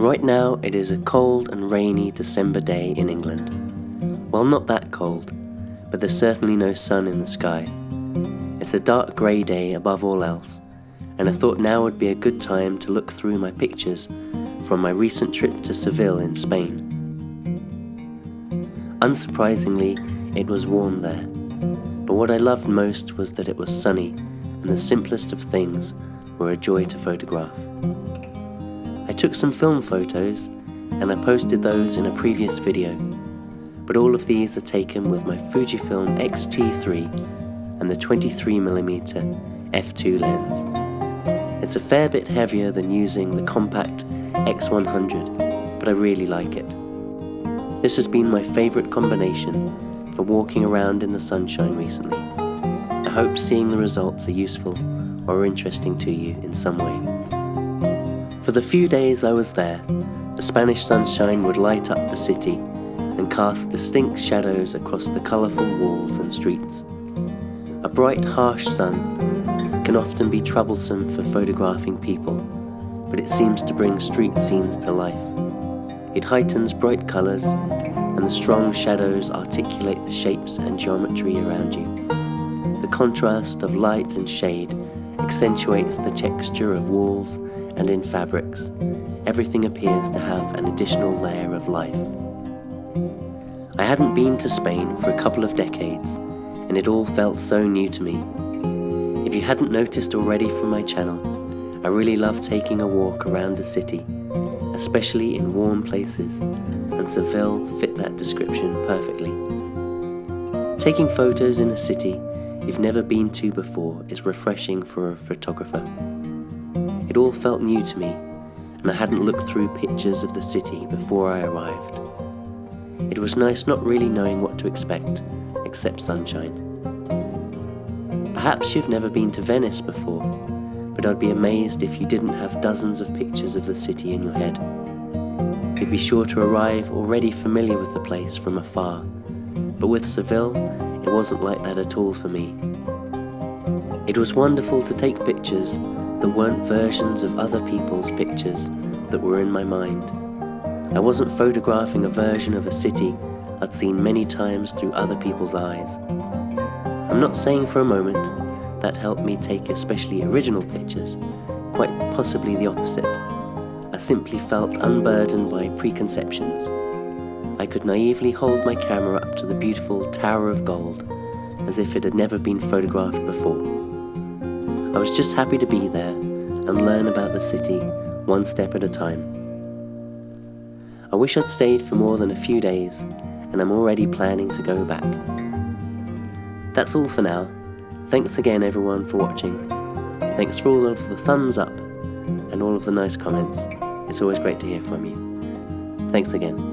Right now it is a cold and rainy December day in England. Well, not that cold, but there's certainly no sun in the sky. It's a dark grey day above all else, and I thought now would be a good time to look through my pictures from my recent trip to Seville in Spain. Unsurprisingly, it was warm there, but what I loved most was that it was sunny, and the simplest of things were a joy to photograph. I took some film photos, and I posted those in a previous video, but all of these are taken with my Fujifilm X-T3 and the 23mm f2 lens. It's a fair bit heavier than using the compact X100, but I really like it. This has been my favourite combination for walking around in the sunshine recently. I hope seeing the results are useful or interesting to you in some way. For the few days I was there, the Spanish sunshine would light up the city and cast distinct shadows across the colourful walls and streets. A bright, harsh sun can often be troublesome for photographing people, but it seems to bring street scenes to life. It heightens bright colours, and the strong shadows articulate the shapes and geometry around you. The contrast of light and shade accentuates the texture of walls, and in fabrics, everything appears to have an additional layer of life. I hadn't been to Spain for a couple of decades, and it all felt so new to me. If you hadn't noticed already from my channel, I really love taking a walk around the city, especially in warm places, and Seville fit that description perfectly. Taking photos in a city you've never been to before is refreshing for a photographer. It all felt new to me, and I hadn't looked through pictures of the city before I arrived. It was nice not really knowing what to expect, except sunshine. Perhaps you've never been to Venice before, but I'd be amazed if you didn't have dozens of pictures of the city in your head. You'd be sure to arrive already familiar with the place from afar, but with Seville, it wasn't like that at all for me. It was wonderful to take pictures that weren't versions of other people's pictures that were in my mind. I wasn't photographing a version of a city I'd seen many times through other people's eyes. I'm not saying for a moment that helped me take especially original pictures, quite possibly the opposite. I simply felt unburdened by preconceptions. I could naively hold my camera up to the beautiful Tower of Gold as if it had never been photographed before. I was just happy to be there and learn about the city one step at a time. I wish I'd stayed for more than a few days, and I'm already planning to go back. That's all for now. Thanks again everyone for watching. Thanks for all of the thumbs up and all of the nice comments. It's always great to hear from you. Thanks again.